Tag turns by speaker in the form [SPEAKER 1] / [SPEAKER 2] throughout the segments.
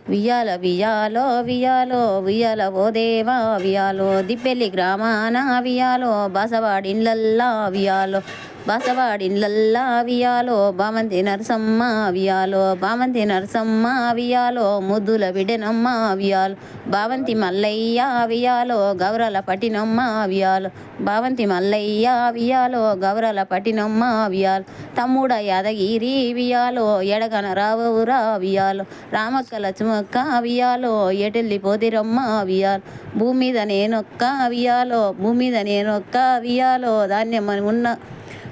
[SPEAKER 1] వియాల వియాలో వియాలో వియాల ఓ దేవా వియాలో దిప్పెల్లి గ్రామాన వియాలో బాసవాడిన్లల్లా వియాలో బాసవాడిన్లల్లా వియాలో బామంతి నరసమ్మ వియాలో బామంతి నరసమ్మ వియాలో ముద్దుల బిడ్డనమ్మ వియాలో బావంతి మల్లయ్య వియాలో గౌరల పట్టినమ్మ వియాలో బావంతి మల్లయ్య వియాలో గౌరల పట్టినమ్మ వియాలో తమ్ముడ యాదగిరి వియాలో ఎడగన రావురా వియాలో రామక్క లక్ష్మక్క వియాలో ఎటెళ్ళిపోతిరమ్మ వియాలో భూమి మీద నేనొక్క వియాలో భూమి మీద నేనొక్క వియాలో ధాన్యమని ఉన్న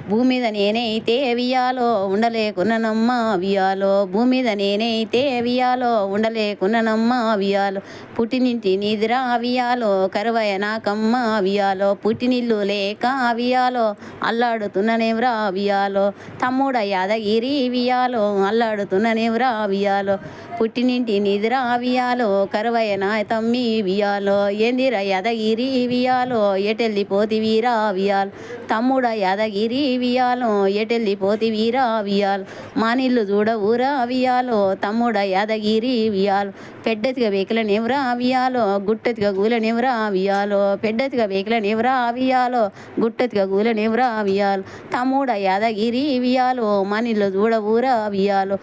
[SPEAKER 1] భూమి మీద నేనైతే వియాలో ఉండలేకున్ననమ్మ వియాలో భూమి మీద నేనైతే వియాలో ఉండలేకున్ననమ్మ వియాలో పుట్టినింటి నిద్ర వియాలో కరువయ నాకమ్మ వియాలో పుట్టినిల్లు లేక వియాలో అల్లాడుతున్ననేవ్రా వియాలో తమ్ముడ యాదగిరి వియాలో అల్లాడుతున్ననేవ్రా వియాలో పుట్టినింటి నిద్ర వియాలో కరువయ నా తమ్మి వియాలో ఏందిరా యాదగిరి వియాలో ఎటెళ్ళిపోతివీరా వియాలో తమ్ముడ యాదగిరి వియాలో ఎటెళ్ళిపోతివీరా వియాలో మానిల్లు చూడవురా వియాలో తమ్ముడ యాదగిరి వియాలో పెద్దతిగా వేకలనివ్రా వియాలో గుట్టతిగా గూలనివ్రా వియాలో పెద్దతిగా వేకలనివ్రా వియాలో గుట్టతిగా గూలనివ్రా వియాలో తమ్ముడ యాదగిరి వియాలో మానిల్లు చూడవురా వియాలో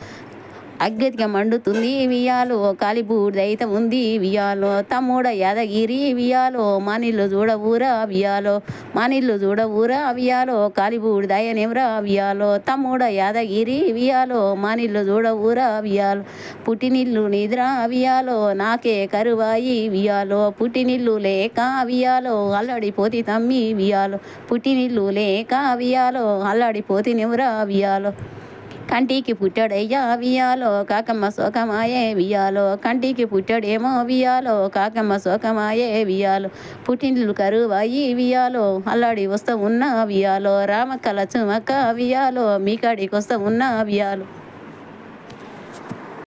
[SPEAKER 1] అగ్గతిగా మండుతుంది వియాలో కాలిబూడిదైతే ఉంది వియాలో తమ్ముడ యాదగిరి వియాలో మానిల్లు చూడవురా వియాలో మానిల్లు చూడవురా వియాలో కాలిబూడిదయనివ్రా వియాలో తమ్ముడ యాదగిరి వియాలో మానిల్లు చూడవురా వియాలో పుట్టినిల్లు నిద్ర వియాలో నాకే కరువాయి వియాలో పుట్టినిల్లు లేక వియాలో అల్లాడిపోతి తమ్మి వియాలో పుట్టినిల్లు లేక వియాలో అల్లాడిపోతినివ్రా వియాలో కంటికి పుట్టాడయ్యా వియాలో కాకమ్మ శోకమాయే వియాలో కంటికి పుట్టాడేమో వియాలో కాకమ్మ శోకమాయే వియాలో పుట్టినిల్లు కరువాయి వియాలో అల్లాడి వస్తూ ఉన్న వియాలో రామక్క లక్ష్మక్క వియాలో మీ కాడికి వస్తూ ఉన్న వియాలో.